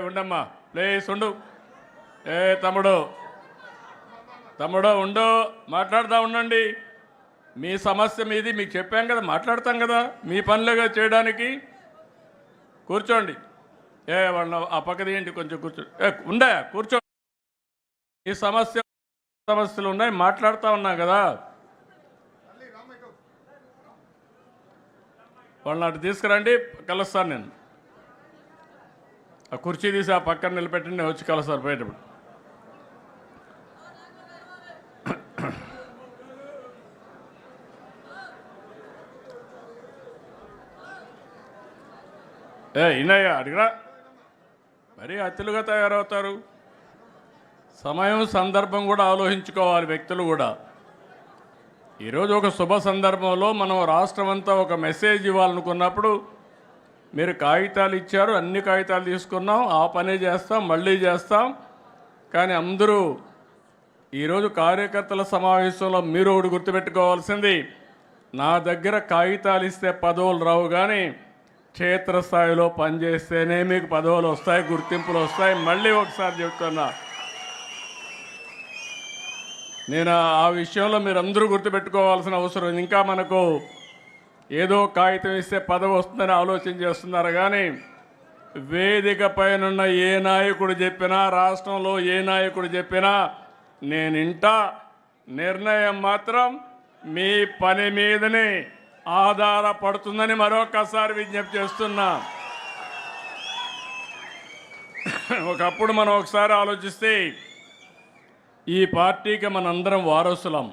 ఉండమ్మా ప్లీజ్ ఉండు. ఏ తమ్ముడు ఉండు, మాట్లాడుతూ ఉండండి. మీ సమస్య మీది, మీకు చెప్పాం కదా, మాట్లాడతాం కదా, మీ పనులుగా చేయడానికి. కూర్చోండి. వాళ్ళ ఆ పక్కది ఏంటి, కొంచెం కూర్చో. కూర్చో. ఈ సమస్యలు ఉన్నాయి, మాట్లాడుతూ ఉన్నాం కదా. వాళ్ళని అటు తీసుకురండి, కలుస్తాను నేను. ఆ కుర్చీ తీసి ఆ పక్కన నిలబెట్టండి, నేను వచ్చి కలుస్తాను బయటప్పుడు. ఇన్నయ్య అడిగిరా, మరీ అతిలుగా తయారవుతారు. సమయం సందర్భం కూడా ఆలోచించుకోవాలి వ్యక్తులు కూడా. ఈరోజు ఒక శుభ సందర్భంలో మనం రాష్ట్రం అంతా ఒక మెసేజ్ ఇవ్వాలనుకున్నప్పుడు మీరు కాగితాలు ఇచ్చారు, అన్ని కాగితాలు తీసుకున్నాం, ఆ పనే చేస్తాం, మళ్ళీ చేస్తాం. కానీ అందరూ ఈరోజు కార్యకర్తల సమావేశంలో మీరు ఒకటి గుర్తుపెట్టుకోవాల్సింది, నా దగ్గర కాగితాలు ఇస్తే పదవులు రావు, కానీ క్షేత్రస్థాయిలో పనిచేస్తేనే మీకు పదవులు వస్తాయి, గుర్తింపులు వస్తాయి. మళ్ళీ ఒకసారి చెప్తున్నా, నేను ఆ విషయంలో మీరందరూ గుర్తుపెట్టుకోవాల్సిన అవసరం. ఇంకా మనకు ఏదో కాగితం ఇస్తే పదవి వస్తుందని ఆలోచన చేస్తున్నారు, కానీ వేదిక పైనున్న ఏ నాయకుడు చెప్పినా, రాష్ట్రంలో ఏ నాయకుడు చెప్పినా నేనింటా. నిర్ణయం మాత్రం మీ పని మీదనే ఆధారపడుతుందని మరొకసారి విజ్ఞప్తి చేస్తున్నా. ఒకప్పుడు మనం ఒకసారి ఆలోచిస్తే ఈ పార్టీకి మనందరం వారసులం.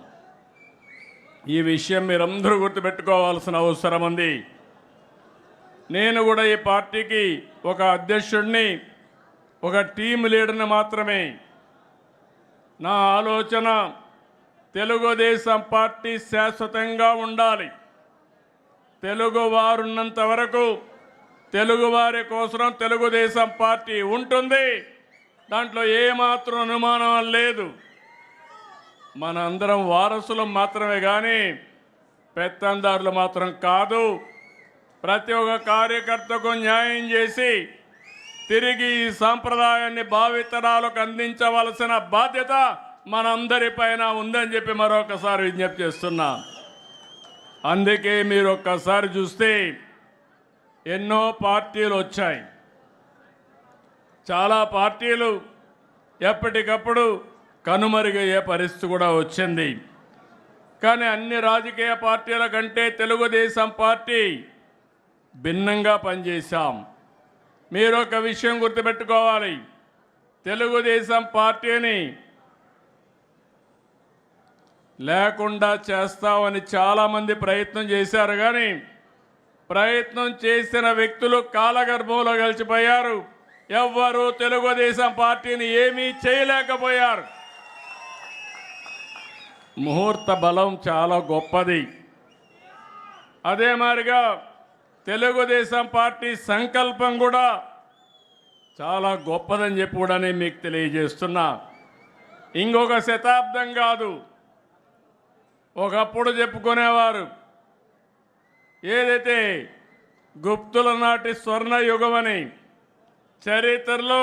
ఈ విషయం మీరందరూ గుర్తుపెట్టుకోవాల్సిన అవసరం ఉంది. నేను కూడా ఈ పార్టీకి ఒక అధ్యక్షుడిని, ఒక టీం లీడర్ని మాత్రమే. నా ఆలోచన తెలుగుదేశం పార్టీ శాశ్వతంగా ఉండాలి. తెలుగువారున్నంత వరకు తెలుగువారి కోసం తెలుగుదేశం పార్టీ ఉంటుంది. దాంట్లో ఏమాత్రం అనుమానం లేదు. మన అందరం వారసులం మాత్రమే, కానీ పెత్తందారులు మాత్రం కాదు. ప్రతి ఒక్క కార్యకర్తకు న్యాయం చేసి తిరిగి ఈ సాంప్రదాయాన్ని భావితరాలకు అందించవలసిన బాధ్యత మనందరిపైన ఉందని చెప్పి మరొకసారి విజ్ఞప్తి చేస్తున్నా. అందుకే మీరు ఒక్కసారి చూస్తే ఎన్నో పార్టీలు వచ్చాయి. చాలా పార్టీలు ఎప్పటికప్పుడు కనుమరుగయ్యే పరిస్థితి కూడా వచ్చింది. కానీ అన్ని రాజకీయ పార్టీల కంటే తెలుగుదేశం పార్టీ భిన్నంగా పనిచేశాం. మీరు ఒక విషయం గుర్తుపెట్టుకోవాలి, తెలుగుదేశం పార్టీని లేకుండా చేస్తామని చాలామంది ప్రయత్నం చేశారు, కానీ ప్రయత్నం చేసిన వ్యక్తులు కాలగర్భంలో కలిసిపోయారు. ఎవ్వరూ తెలుగుదేశం పార్టీని ఏమీ చేయలేకపోయారు. ముహూర్త బలం చాలా గొప్పది. అదే మాదిరిగా తెలుగుదేశం పార్టీ సంకల్పం కూడా చాలా గొప్పదని చెప్పి కూడా నేను మీకు తెలియజేస్తున్నా. ఇంకొక శతాబ్దం కాదు, ఒకప్పుడు చెప్పుకునేవారు ఏదైతే గుప్తుల నాటి స్వర్ణ యుగమని, చరిత్రలో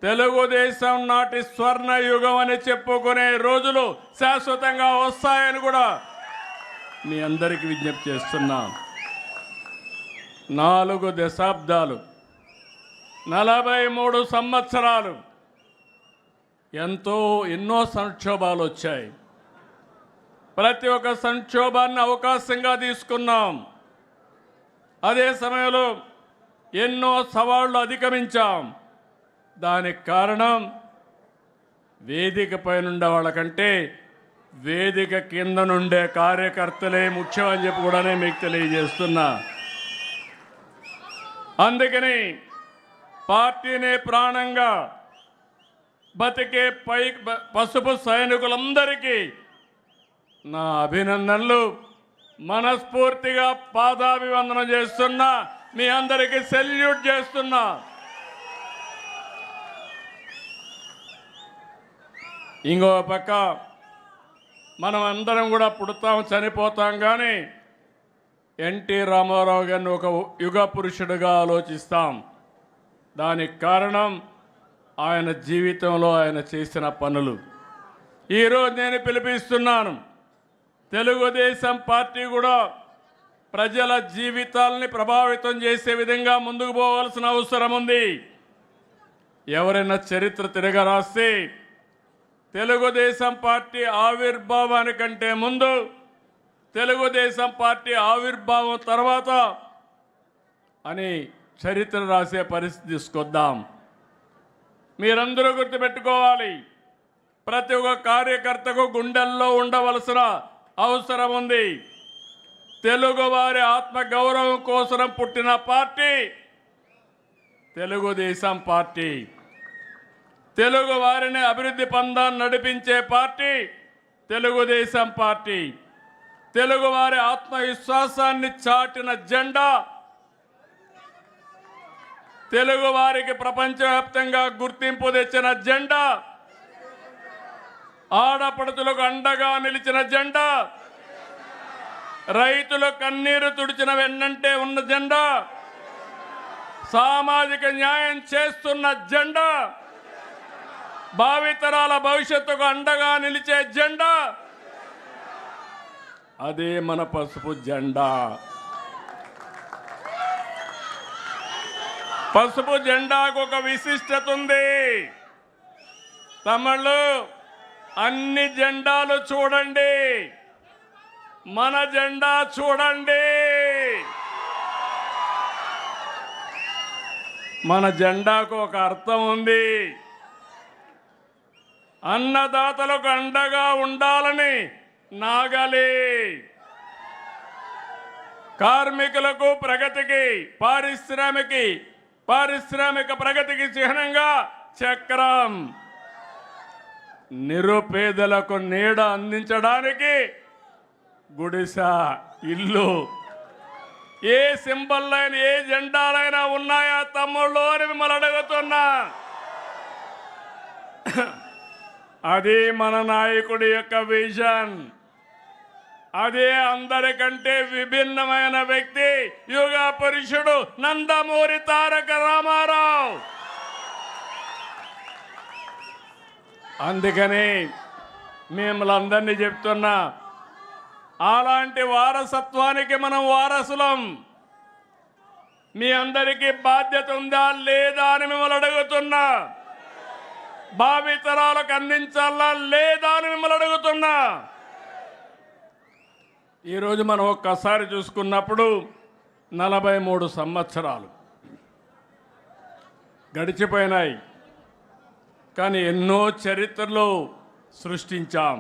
తెలుగుదేశం నాటి స్వర్ణ యుగం అని చెప్పుకునే రోజులు శాశ్వతంగా వస్తాయని కూడా మీ అందరికీ విజ్ఞప్తి చేస్తున్నా. 4 దశాబ్దాలు, 43 సంవత్సరాలు ఎన్నో సంక్షోభాలు వచ్చాయి. ప్రతి ఒక్క సంక్షోభాన్ని అవకాశంగా తీసుకున్నాం. అదే సమయంలో ఎన్నో సవాళ్లు అధిగమించాం. దానికి కారణం వేదిక పైనుండే వాళ్ళకంటే వేదిక కింద నుండే కార్యకర్తలే ముఖ్యమని చెప్పి కూడా మీకు తెలియజేస్తున్నా. అందుకని పార్టీనే ప్రాణంగా బతికే పసుపు సైనికులందరికీ నా అభినందనలు. మనస్ఫూర్తిగా పాదాభివందనం చేస్తున్నా, మీ అందరికీ సెల్యూట్ చేస్తున్నా. ఇంకో పక్క మనం అందరం కూడా పుడతాం, చనిపోతాం, కానీ ఎన్టీ రామారావు గారిని ఒక యుగ పురుషుడిగా ఆలోచిస్తాం. దానికి కారణం ఆయన జీవితంలో ఆయన చేసిన పనులు. ఈరోజు నేను పిలిపిస్తున్నాను, తెలుగుదేశం పార్టీ కూడా ప్రజల జీవితాలని ప్రభావితం చేసే విధంగా ముందుకు పోవాల్సిన అవసరం ఉంది. ఎవరైనా చరిత్ర తిరగరాస్తే తెలుగుదేశం పార్టీ ఆవిర్భావానికంటే ముందు, తెలుగుదేశం పార్టీ ఆవిర్భావం తర్వాత అని చరిత్ర రాసే పరిస్థితి తీసుకొద్దాం. మీరందరూ గుర్తుపెట్టుకోవాలి, ప్రతి ఒక్క కార్యకర్తకు గుండెల్లో ఉండవలసిన అవసరం ఉంది. తెలుగువారి ఆత్మగౌరవం కోసం పుట్టిన పార్టీ తెలుగుదేశం పార్టీ. తెలుగు వారిని అభివృద్ధి పందాన్ని నడిపించే పార్టీ తెలుగుదేశం పార్టీ. తెలుగువారి ఆత్మవిశ్వాసాన్ని చాటిన జెండా, తెలుగు వారికి ప్రపంచవ్యాప్తంగా గుర్తింపు తెచ్చిన జెండా, ఆడపడుతులకు అండగా నిలిచిన జెండా, రైతుల కన్నీరు తుడిచిన వెన్నంటే ఉన్న జెండా, సామాజిక న్యాయం చేస్తున్న జెండా, భావితరాల భవిష్యత్తుకు అండగా నిలిచే జెండా, అదే మన పసుపు జెండా. పసుపు జెండాకు ఒక విశిష్టత ఉంది. తమిళు అన్ని జెండాలు చూడండి, మన జెండా చూడండి. మన జెండాకు ఒక అర్థం ఉంది. అన్నదాతలకు అండగా ఉండాలని నాగలి, కార్మికులకు ప్రగతికి, పారిశ్రామిక ప్రగతికి చిహ్నంగా చక్రం, నిరుపేదలకు నీడ అందించడానికి గుడిస, ఇల్లు. ఏ సింబల్లైనా ఏ జెండాలైనా ఉన్నాయా తమ్ముళ్ళు అని మిమ్మల్ని అడుగుతున్నా. అది మన నాయకుడి యొక్క విజన్. అదే అందరికంటే విభిన్నమైన వ్యక్తి యుగ పురుషుడు నందమూరి తారక రామారావు. అందుకని మిమ్మల్ని అందరినీ చెప్తున్నా, అలాంటి వారసత్వానికి మనం వారసులం. మీ అందరికీ బాధ్యత ఉందా లేదా అని మిమ్మల్ని అడుగుతున్నా. భావితరాలకు అందించాలా లేదా అని మిమ్మల్ని అడుగుతున్నా. ఈరోజు మనం ఒక్కసారి చూసుకున్నప్పుడు 43 సంవత్సరాలు గడిచిపోయినాయి, కానీ ఎన్నో చరిత్రలు సృష్టించాం.